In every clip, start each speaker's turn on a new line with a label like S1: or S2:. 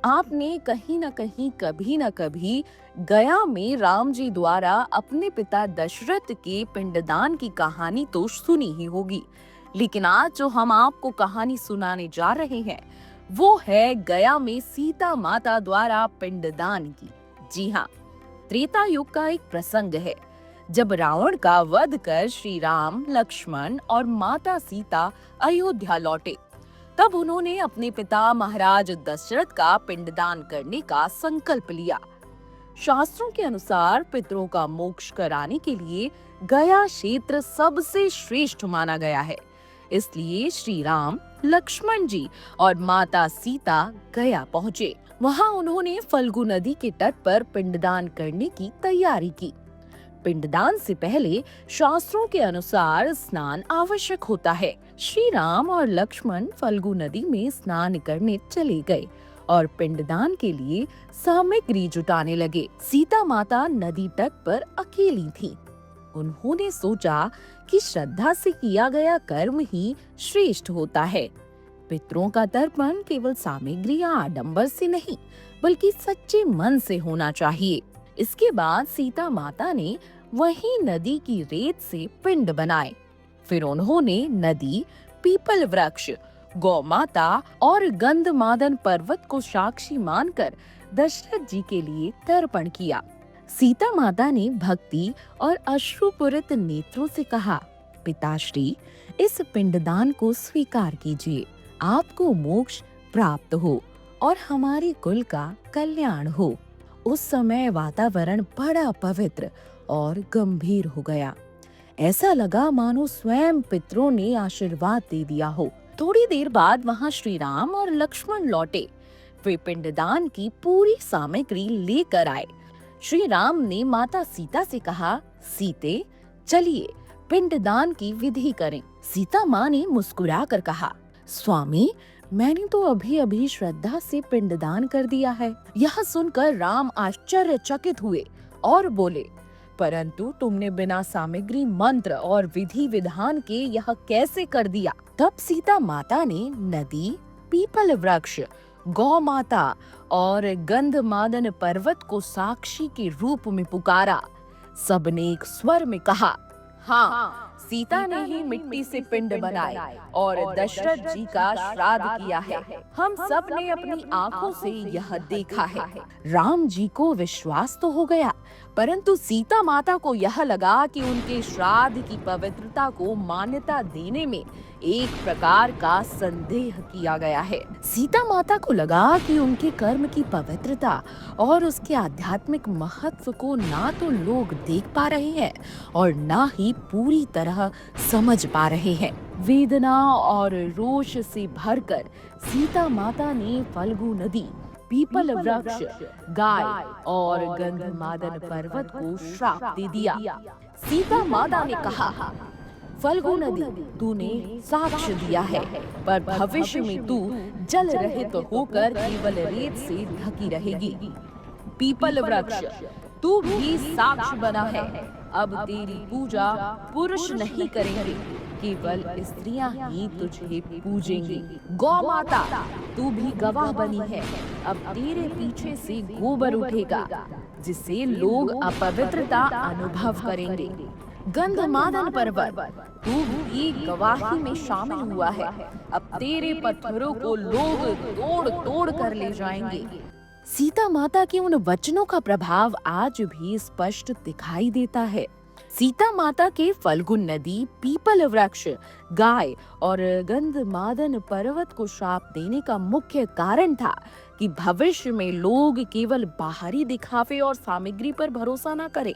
S1: आपने कहीं न कहीं कभी न कभी गया में राम जी द्वारा अपने पिता दशरथ के पिंडदान की कहानी तो सुनी ही होगी। लेकिन आज जो हम आपको कहानी सुनाने जा रहे हैं, वो है गया में सीता माता द्वारा पिंडदान की। जी हाँ, त्रेता युग का एक प्रसंग है, जब रावण का वध कर श्री राम, लक्ष्मण और माता सीता अयोध्या लौटे। तब उन्होंने अपने पिता महाराज दशरथ का पिंडदान करने का संकल्प लिया। शास्त्रों के अनुसार पितरों का मोक्ष कराने के लिए गया क्षेत्र सबसे श्रेष्ठ माना गया है। इसलिए श्री राम, लक्ष्मण जी और माता सीता गया पहुँचे। वहाँ उन्होंने फल्गु नदी के तट पर पिंडदान करने की तैयारी की। पिंडदान से पहले शास्त्रों के अनुसार स्नान आवश्यक होता है। श्री राम और लक्ष्मण फल्गु नदी में स्नान करने चले गए और पिंडदान के लिए सामग्री जुटाने लगे। सीता माता नदी तट पर अकेली थी। उन्होंने सोचा कि श्रद्धा से किया गया कर्म ही श्रेष्ठ होता है। पितरों का तर्पण केवल सामग्री या आडंबर से नहीं, बल्कि सच्चे मन से होना चाहिए। इसके बाद सीता माता ने वही नदी की रेत से पिंड बनाए। फिर उन्होंने नदी, पीपल वृक्ष, गौ माता और गंधमादन पर्वत को साक्षी मानकर दशरथ जी के लिए तर्पण किया। सीता माता ने भक्ति और अश्रुपूरित नेत्रों से कहा, पिताश्री, इस पिंडदान को स्वीकार कीजिए। आपको मोक्ष प्राप्त हो और हमारे कुल का कल्याण हो। उस समय वातावरण बड़ा पवित्र और गंभीर हो गया। ऐसा लगा मानो स्वयं पितरों ने आशीर्वाद दे दिया हो। थोड़ी देर बाद वहां श्री राम और लक्ष्मण लौटे। वे पिंडदान की पूरी सामग्री लेकर आए। श्री राम ने माता सीता से कहा, सीते, चलिए पिंडदान की विधि करें। सीता माँ ने मुस्कुराकर कहा, स्वामी, मैंने तो अभी अभी श्रद्धा से पिंडदान कर दिया है। यह सुनकर राम आश्चर्यचकित हुए और बोले, परंतु तुमने बिना सामग्री, मंत्र और विधि विधान के यह कैसे कर दिया? तब सीता माता ने नदी, पीपल वृक्ष, गौ माता और गंधमादन पर्वत को साक्षी के रूप में पुकारा। सबने एक स्वर में कहा, हाँ, सीता ने ही मिट्टी से पिंड बनाए और दशरथ जी का श्राद्ध किया है। हम सब ने अपनी आंखों से यह देखा है। राम जी को विश्वास तो हो गया, परंतु सीता माता को यह लगा कि उनके श्राद्ध की पवित्रता को मान्यता देने में एक प्रकार का संदेह किया गया है। सीता माता को लगा कि उनके कर्म की पवित्रता और उसके आध्यात्मिक महत्व को ना तो लोग देख पा रहे हैं और ना ही पूरी तरह समझ पा रहे हैं। वेदना और रोष से भरकर सीता माता ने फल्गु नदी, पीपल वृक्ष, गाय और गंधमादन पर्वत को श्राप दे दिया। सीता माता ने कहा, फल्गु नदी, तूने साक्ष्य दिया है, पर भविष्य में तू जल रहित होकर केवल रेत से ढकी रहेगी। पीपल वृक्ष, तू भी साक्ष्य बना है। अब तेरी पूजा पुरुष नहीं करेंगे, केवल स्त्रियां ही तुझे पूजेंगी। गौ माता, तू भी गवाह बनी है। अब तेरे पीछे से गोबर उठेगा, जिससे लोग अपवित्रता अनुभव करेंगे। गंधमादन पर्वत, तू भी गवाही में शामिल हुआ है। अब तेरे पत्थरों को लोग तोड़ तोड़ कर ले जाएंगे। सीता माता के उन वचनों का प्रभाव आज भी स्पष्ट दिखाई देता है। सीता माता के फल्गु नदी, पीपल वृक्ष, गाय और गंधमादन पर्वत को श्राप देने का मुख्य कारण था कि भविष्य में लोग केवल बाहरी दिखावे और सामग्री पर भरोसा न करें।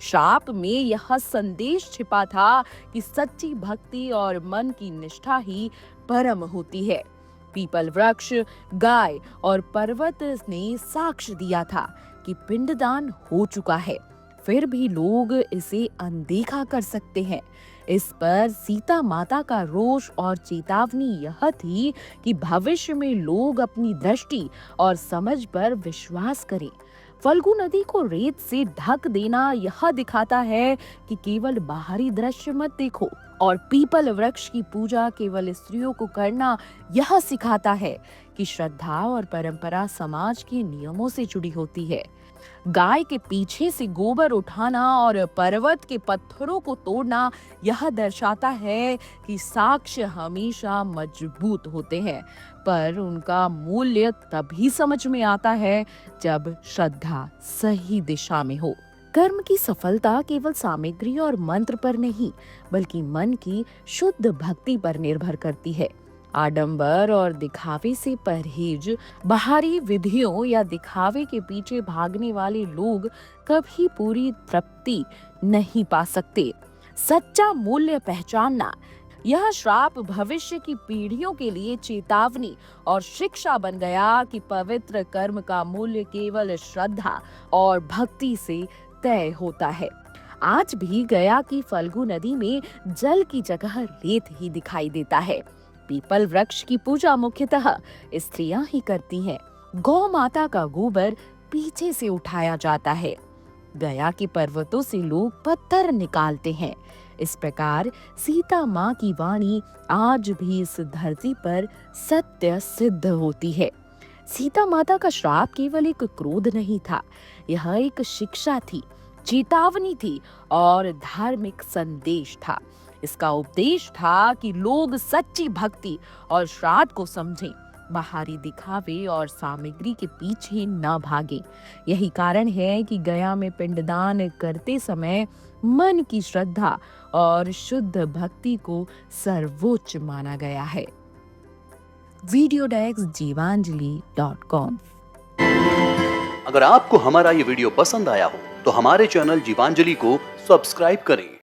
S1: श्राप में यह संदेश छिपा था कि सच्ची भक्ति और मन की निष्ठा ही परम होती है। पीपल वृक्ष, गाय और पर्वत ने साक्ष्य दिया था कि पिंडदान हो चुका है, फिर भी लोग इसे अनदेखा कर सकते हैं। इस पर सीता माता का रोष और चेतावनी यह थी कि भविष्य में लोग अपनी दृष्टि और समझ पर विश्वास करें। फल्गु नदी को रेत से ढक देना यह दिखाता है कि केवल बाहरी दृश्य मत देखो, और पीपल वृक्ष की पूजा केवल स्त्रियों को करना यह सिखाता है कि श्रद्धा और परंपरा समाज के नियमों से जुड़ी होती है। गाय के पीछे से गोबर उठाना और पर्वत के पत्थरों को तोड़ना यह दर्शाता है कि साक्ष्य हमेशा मजबूत होते हैं, पर उनका मूल्य तभी समझ में आता है जब श्रद्धा सही दिशा में हो। कर्म की सफलता केवल सामग्री और मंत्र पर नहीं, बल्कि मन की शुद्ध भक्ति पर निर्भर करती है। आडंबर और दिखावे से परहेज, बाहरी विधियों या दिखावे के पीछे भागने वाले लोग कभी पूरी तृप्ति नहीं पा सकते। सच्चा मूल्य पहचानना, यह श्राप भविष्य की पीढ़ियों के लिए चेतावनी और शिक्षा बन गया कि पवित्र कर्म का मूल्य केवल श्रद्धा और भक्ति से तय होता है। आज भी गया की फल्गु नदी में जल की जगह रेत ही दिखाई देता है। पीपल वृक्ष की पूजा मुख्यतः स्त्रियां ही करती हैं। गौ माता का गोबर पीछे से उठाया जाता है। गया के पर्वतों से लोग पत्थर निकालते हैं। इस प्रकार सीता माँ की वाणी आज भी इस धरती पर सत्य सिद्ध होती है। सीता माता का श्राप केवल एक क्रोध नहीं था, यह एक शिक्षा थी, चेतावनी थी और धार्मिक संदेश था। इसका उपदेश था कि लोग सच्ची भक्ति और श्राद्ध को समझें, बाहरी दिखावे और सामग्री के पीछे न भागें। यही कारण है कि गया में पिंडदान करते समय मन की श्रद्धा और शुद्ध भक्ति को सर्वोच्च माना गया है। वीडियो डेस्क जीवांजलि.com।
S2: अगर आपको हमारा ये वीडियो पसंद आया हो तो हमारे चैनल जीवांजलि को सब्सक्राइब करें